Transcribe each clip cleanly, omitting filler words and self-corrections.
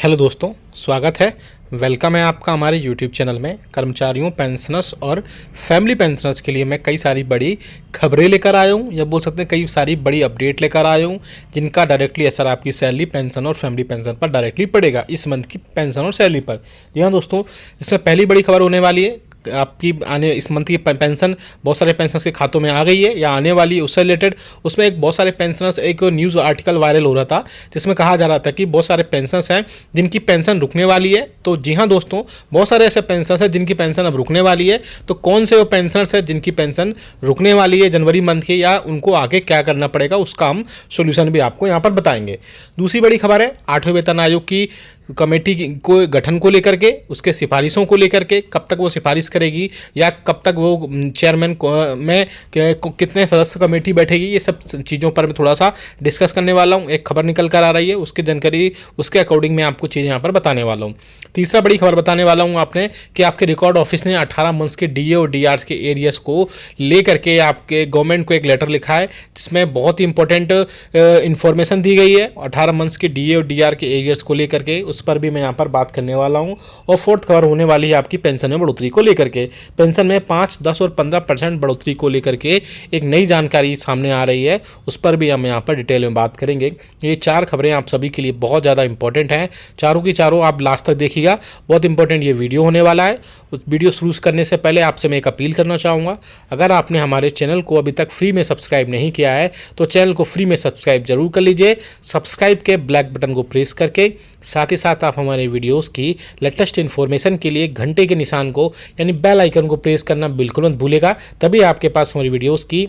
Hello दोस्तों, स्वागत है। वेलकम है आपका हमारे यूट्यूब चैनल में। कर्मचारियों, पेंशनर्स और फैमिली पेंशनर्स के लिए मैं कई सारी बड़ी खबरें लेकर आया हूँ, या बोल सकते हैं कई सारी बड़ी अपडेट लेकर आया हूँ, जिनका डायरेक्टली असर आपकी सैलरी, पेंशन और फैमिली पेंशन पर डायरेक्टली पड़ेगा, इस मंथ की पेंशन और सैलरी पर। जी हाँ दोस्तों, इसमें पहली बड़ी खबर होने वाली है आपकी आने इस मंथ की पेंशन बहुत सारे पेंशनर्स के खातों में आ गई है या आने वाली है, उससे रिलेटेड उसमें एक बहुत सारे पेंशनर्स एक न्यूज़ आर्टिकल वायरल हो रहा था, जिसमें कहा जा रहा था कि बहुत सारे पेंशनर्स हैं जिनकी पेंशन रुकने वाली है। तो जी हाँ दोस्तों, बहुत सारे ऐसे पेंशनर्स हैं जिनकी पेंशन अब रुकने वाली है। तो कौन से वो पेंशनर्स हैं जिनकी पेंशन रुकने वाली है जनवरी मंथ की, या उनको आगे क्या करना पड़ेगा, उसका हम सोल्यूशन भी आपको यहाँ पर बताएंगे। दूसरी बड़ी खबर है 8वें वेतन आयोग की कमेटी को गठन को लेकर के, उसके सिफारिशों को लेकर के, कब तक वो सिफारिश करेगी या कब तक वो चेयरमैन में कितने सदस्य कमेटी बैठेगी, ये सब चीज़ों पर मैं थोड़ा सा डिस्कस करने वाला हूँ। एक खबर निकल कर आ रही है, उसकी जानकारी उसके अकॉर्डिंग मैं आपको चीज़ें यहाँ पर बताने वाला हूँ। तीसरा बड़ी खबर बताने वाला हूँ आपने कि आपके रिकॉर्ड ऑफिस ने 18 मंथ्स के डीए और डीआर के एरियर्स को लेकर के आपके गवर्नमेंट को एक लेटर लिखा है, जिसमें बहुत ही इंपॉर्टेंट इन्फॉर्मेशन दी गई है 18 मंथ्स के डीए और डीआर के एरियर्स को लेकर के, उस पर भी मैं यहाँ पर बात करने वाला हूँ। और फोर्थ खबर होने वाली है आपकी पेंशन में बढ़ोतरी को लेकर के। पेंशन में 5, 10 और 15% बढ़ोतरी को लेकर के एक नई जानकारी सामने आ रही है, उस पर भी हम यहाँ पर डिटेल में बात करेंगे। ये 4 खबरें आप सभी के लिए बहुत ज़्यादा इंपॉर्टेंट हैं, चारों की चारों आप लास्ट तक देखिएगा, बहुत इंपॉर्टेंट ये वीडियो होने वाला है। उस वीडियो शुरू करने से पहले आपसे मैं एक अपील करना चाहूँगा, अगर आपने हमारे चैनल को अभी तक फ्री में सब्सक्राइब नहीं किया है तो चैनल को फ्री में सब्सक्राइब जरूर कर लीजिए। सब्सक्राइब के ब्लैक बटन को प्रेस करके साथ ही साथ आप हमारे वीडियोस की लेटेस्ट इन्फॉर्मेशन के लिए घंटे के निशान को यानी बेल आइकन को प्रेस करना बिल्कुल मत भूलेगा, तभी आपके पास हमारी वीडियोस की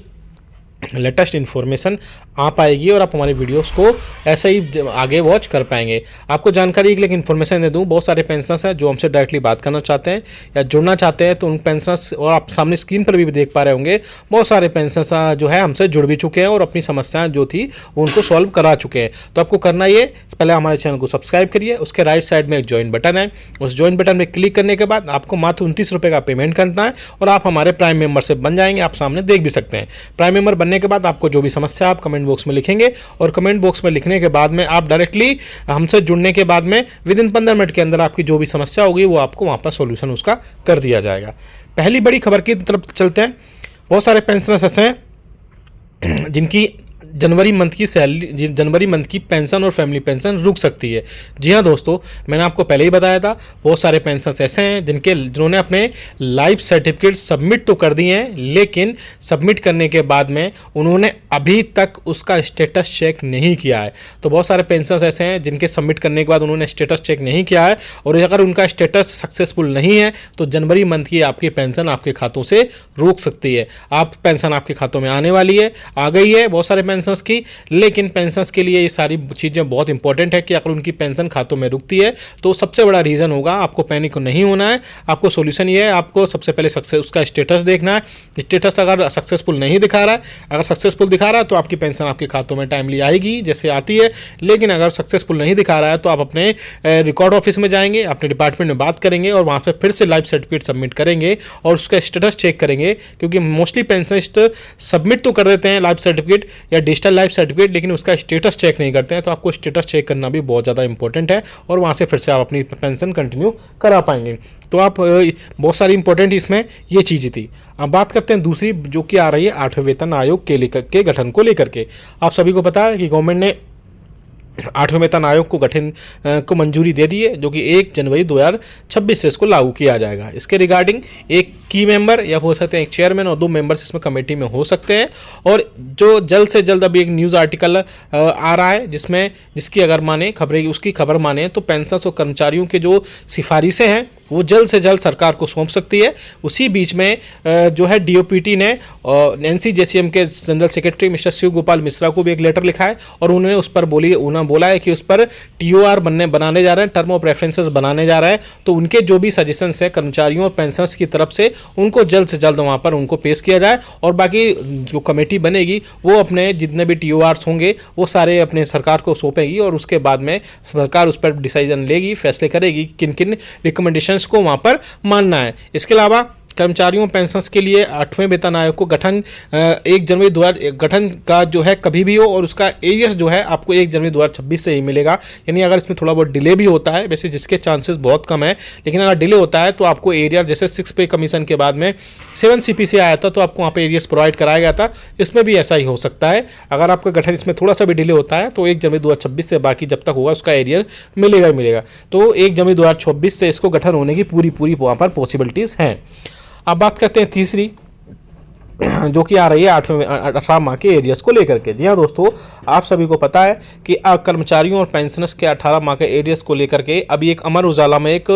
लेटेस्ट इन्फॉर्मेशन आ पाएगी और आप हमारे वीडियोस को ऐसे ही आगे वॉच कर पाएंगे। आपको जानकारी एक लेकिन इन्फॉर्मेशन दे दूं, बहुत सारे पेंशनर्स हैं जो हमसे डायरेक्टली बात करना चाहते हैं या जुड़ना चाहते हैं, तो उन पेंशनर्स, और आप सामने स्क्रीन पर भी देख पा रहे होंगे, बहुत सारे पेंशनर्स जो है हमसे जुड़ भी चुके हैं और अपनी समस्याएं जो थी उनको सॉल्व करा चुके हैं। तो आपको करना ये, पहले हमारे चैनल को सब्सक्राइब करिए, उसके राइट साइड में एक ज्वाइन बटन है, उस ज्वाइन बटन में क्लिक करने के बाद आपको मात्र 29 रुपये का पेमेंट करना है और आप हमारे प्राइम मेंबरशिप बन जाएंगे। आप सामने देख भी सकते हैं। प्राइम मेंबर बनने के बाद आपको जो भी समस्या आप कमेंट बॉक्स में लिखेंगे, और कमेंट बॉक्स में लिखने के बाद में आप डायरेक्टली हमसे जुड़ने के बाद में विद इन 15 मिनट के अंदर आपकी जो भी समस्या होगी वो आपको वहाँ पर सॉल्यूशन उसका कर दिया जाएगा। पहली बड़ी खबर की तरफ चलते हैं। बहुत सारे पेंशनर्स ऐसे हैं जिनकी जनवरी मंथ की सैलरी, जनवरी मंथ की पेंशन और फैमिली पेंशन रुक सकती है। जी हाँ दोस्तों, मैंने आपको पहले ही बताया था, बहुत सारे पेंशनर्स ऐसे हैं जिन्होंने अपने लाइफ सर्टिफिकेट सबमिट तो कर दिए हैं, लेकिन सबमिट करने के बाद में उन्होंने अभी तक उसका स्टेटस चेक नहीं किया है। तो बहुत सारे पेंशनर्स ऐसे हैं जिनके सबमिट करने के बाद उन्होंने स्टेटस चेक नहीं किया है, और अगर उनका स्टेटस सक्सेसफुल नहीं है तो जनवरी मंथ की आपकी पेंशन आपके खातों से रोक सकती है। आप पेंशन आपके खातों में आने वाली है, आ गई है बहुत सारे पेंशनर्स की, लेकिन पेंशनर्स के लिए ये सारी चीज़ें बहुत इंपॉर्टेंट है कि अगर उनकी पेंशन खातों में रुकती है तो सबसे बड़ा रीज़न होगा, आपको पैनिक नहीं होना है। आपको सॉल्यूशन ये है, आपको सबसे पहले उसका स्टेटस देखना है। स्टेटस अगर सक्सेसफुल नहीं दिखा रहा है, अगर सक्सेसफुल दिखा रहा है तो आपकी पेंशन आपके खातों में टाइमली आएगी जैसे आती है, लेकिन अगर सक्सेसफुल नहीं दिखा रहा है तो आप अपने रिकॉर्ड ऑफिस में जाएंगे, अपने डिपार्टमेंट में बात करेंगे और वहाँ पर फिर से लाइफ सर्टिफिकेट सबमिट करेंगे और उसका स्टेटस चेक करेंगे, क्योंकि मोस्टली पेंशनिस्ट सबमिट तो कर देते हैं लाइफ सर्टिफिकेट या डिजिटल लाइफ सर्टिफिकेट, लेकिन उसका स्टेटस चेक नहीं करते हैं। तो आपको स्टेटस चेक करना भी बहुत ज़्यादा इंपॉर्टेंट है और वहाँ से फिर से आप अपनी पेंशन कंटिन्यू करा पाएंगे। तो आप बहुत सारी इंपॉर्टेंट इसमें ये चीज़ें थी। अब बात करते हैं दूसरी, जो कि आ रही है 8वें वेतन आयोग के गठन को लेकर के। आप सभी को पता है कि गवर्नमेंट ने 8वें वेतन आयोग को गठन को मंजूरी दे दी है, जो कि 1 जनवरी 2026 से इसको लागू किया जाएगा। इसके रिगार्डिंग एक की मेंबर या हो सकते हैं एक चेयरमैन और 2 मेंबर्स इसमें कमेटी में हो सकते हैं, और जो जल्द से जल्द अभी एक न्यूज़ आर्टिकल आ रहा है जिसकी अगर माने उसकी खबर माने तो पेंशनर्स और कर्मचारियों के जो सिफारिशें हैं वो जल्द से जल्द सरकार को सौंप सकती है। उसी बीच में जो है डीओपीटी ने एनसीजेसीएम के general secretary mister Shiv Gopal Mishra को भी एक लेटर लिखा है, और उन्होंने उस पर बोला है कि उस पर टीओआर बनाने जा रहे हैं, टर्म ऑफ रेफरेंसेस बनाने जा रहे हैं। तो उनके जो भी सजेशंस है कर्मचारियों और पेंशनर्स की तरफ से, उनको जल्द से जल्द वहाँ पर उनको पेश किया जाए, और बाकी जो कमेटी बनेगी वो अपने जितने भी टीओआर्स होंगे वो सारे अपने सरकार को सौंपेगी, और उसके बाद में सरकार उस पर डिसीजन लेगी, फैसले करेगी किन किन रिकमेंडेशन को वहाँ पर मानना है। इसके अलावा कर्मचारियों पेंशनर्स के लिए 8वें वेतन आयोग को गठन 1 जनवरी 2000 गठन का जो है कभी भी हो, और उसका एरियर्स जो है आपको 1 जनवरी 2026 से ही मिलेगा। यानी अगर इसमें थोड़ा बहुत डिले भी होता है, वैसे जिसके चांसेस बहुत कम है, लेकिन अगर डिले होता है तो आपको एरियर जैसे 6 पे कमीशन के बाद में 7 CPC आया था तो आपको वहाँ पे एरियर्स प्रोवाइड कराया गया था। इसमें भी ऐसा ही हो सकता है, अगर आपका गठन इसमें थोड़ा सा भी डिले होता है तो 1 जनवरी 2026 से बाकी जब तक होगा उसका एरियर मिलेगा ही मिलेगा। तो 1 जनवरी 2026 से इसको गठन होने की पूरी वहाँ पर पॉसिबिलिटीज़ हैं। अब बात करते हैं तीसरी, जो कि आ रही है 18 माह के एरियर्स को लेकर के। जी हाँ दोस्तों, आप सभी को पता है कि कर्मचारियों और पेंशनर्स के 18 माह के एरियर्स को लेकर के अभी एक अमर उजाला में एक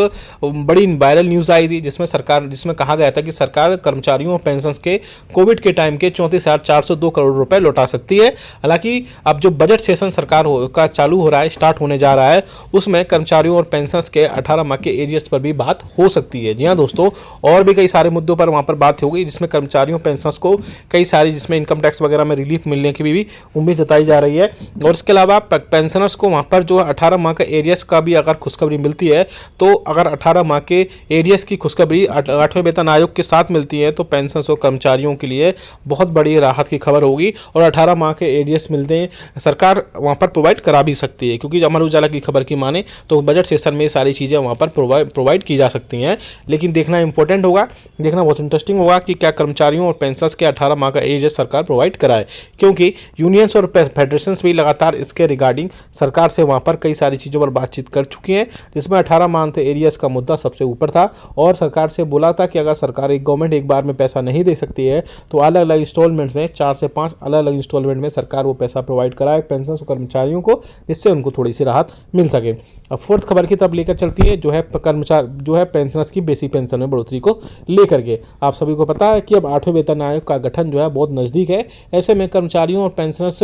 बड़ी वायरल न्यूज़ आई थी, जिसमें कहा गया था कि सरकार कर्मचारियों और पेंशनर्स के कोविड के टाइम के 34,402 करोड़ रुपए लौटा सकती है। हालांकि अब जो बजट सेशन सरकार का चालू हो रहा है, स्टार्ट होने जा रहा है, उसमें कर्मचारियों और पेंशनर्स के 18 माह के एरियर्स पर भी बात हो सकती है। जी हाँ दोस्तों, और भी कई सारे मुद्दों पर वहाँ पर बात होगी, जिसमें कर्मचारियों पेंशनर्स को कई सारी, जिसमें इनकम टैक्स वगैरह में रिलीफ मिलने की भी उम्मीद जताई जा रही है। और इसके अलावा पेंशनर्स को वहाँ पर जो 18 माह का एरियर्स का भी अगर खुशखबरी मिलती है, तो अगर 18 माह के एरियर्स की खुशखबरी 8वें वेतन आयोग के साथ मिलती है तो पेंशनर्स और कर्मचारियों के लिए बहुत बड़ी राहत की खबर होगी। और 18 माह के एरियर्स मिलते हैं, सरकार वहाँ पर प्रोवाइड करा भी सकती है, क्योंकि अमर उजाला की खबर की माने तो बजट सेशन में सारी चीज़ें वहाँ पर प्रोवाइड की जा सकती हैं। लेकिन देखना इंपॉर्टेंट होगा, देखना बहुत इंटरेस्टिंग होगा कि क्या कर्मचारियों और पेंशनर्स के 18 माह का एरियर्स सरकार प्रोवाइड कराए, क्योंकि यूनियंस और फेडरेशंस भी लगातार इसके रिगार्डिंग सरकार से वहाँ पर कई सारी चीज़ों पर बातचीत कर चुकी हैं, जिसमें 18 माह के एरियर्स का मुद्दा सबसे ऊपर था। और सरकार से बोला था कि अगर सरकार गवर्नमेंट एक बार में पैसा नहीं दे सकती है तो अलग अलग इंस्टॉलमेंट में 4 से 5 अलग अलग इंस्टॉलमेंट में सरकार वो पैसा प्रोवाइड कराए पेंशनर्स और कर्मचारियों को, जिससे उनको थोड़ी सी राहत मिल सके। अब फोर्थ खबर की तरफ लेकर चलती है, जो है पेंशनर्स की बेसिक पेंशन में बढ़ोतरी को लेकर के। आप सभी को पता है कि अब 8वें वेतन आयोग का गठन जो है बहुत नज़दीक है। ऐसे में कर्मचारियों और पेंशनर्स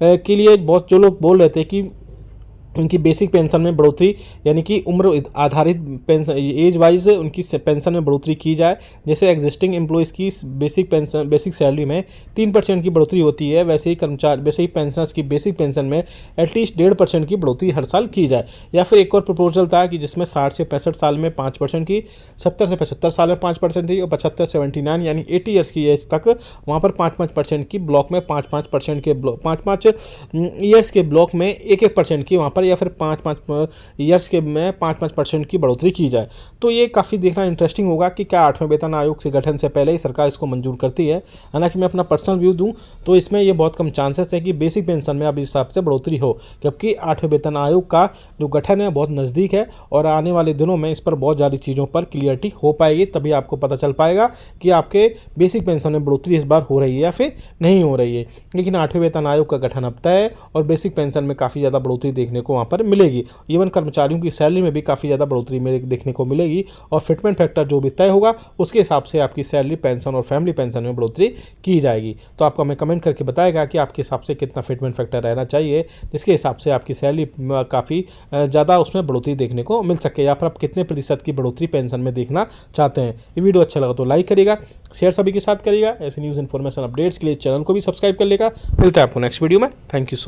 के लिए बहुत जो लोग बोल रहे थे कि उनकी बेसिक पेंशन में बढ़ोतरी, यानी कि उम्र आधारित पेंशन, एज वाइज उनकी पेंशन में बढ़ोतरी की जाए। जैसे एग्जिस्टिंग एम्प्लॉयज़ की बेसिक सैलरी में 3% की बढ़ोतरी होती है, वैसे ही पेंशनर्स की बेसिक पेंशन में एटलीस्ट 1.5% की बढ़ोतरी हर साल की जाए। या फिर एक और प्रपोजल था कि जिसमें 60 से 65 साल में 5% की, 70 से 75 साल में 5% थी, और 75 से 79 यानी 80 ईयर्स की एज तक वहाँ पर 5% की ब्लॉक में 5% के 5 ईयर्स के ब्लॉक में 1% की वहाँ पर, या फिर 5 ईयर्स के में 5% की बढ़ोतरी की जाए। तो ये काफ़ी देखना इंटरेस्टिंग होगा कि क्या 8वें वेतन आयोग से गठन से पहले ही सरकार इसको मंजूर करती है। हालांकि मैं अपना पर्सनल व्यू दूं तो इसमें ये बहुत कम चांसेस है कि बेसिक पेंशन में अब इस हिसाब से बढ़ोतरी हो, जबकि 8वें वेतन आयोग का जो गठन है बहुत नज़दीक है और आने वाले दिनों में इस पर बहुत ज़्यादा चीज़ों पर क्लियरिटी हो पाएगी। तभी आपको पता चल पाएगा कि आपके बेसिक पेंशन में बढ़ोतरी इस बार हो रही है या फिर नहीं हो रही है। लेकिन 8वें वेतन आयोग का गठन अब तय है और बेसिक पेंशन में काफ़ी ज़्यादा बढ़ोतरी देखने को वहाँ पर मिलेगी। इवन कर्मचारियों की सैलरी में भी काफ़ी ज़्यादा बढ़ोतरी देखने को मिलेगी, और फिटमेंट फैक्टर जो भी तय होगा उसके हिसाब से आपकी सैलरी, पेंशन और फैमिली पेंशन में बढ़ोतरी की जाएगी। तो आपको हमें कमेंट करके बताएगा कि आपके हिसाब से कितना फिटमेंट फैक्टर रहना चाहिए, जिसके हिसाब से आपकी सैलरी काफ़ी ज़्यादा उसमें बढ़ोतरी देखने को मिल सके, या फिर आप कितने प्रतिशत की बढ़ोतरी पेंशन में देखना चाहते हैं। ये वीडियो अच्छा लगा तो लाइक करिएगा, शेयर सभी के साथ करिएगा। ऐसे न्यूज़ इन्फॉर्मेशन अपडेट्स के लिए चैनल को भी सब्सक्राइब कर लेगा। मिलते हैं आपको नेक्स्ट वीडियो में। Thank you so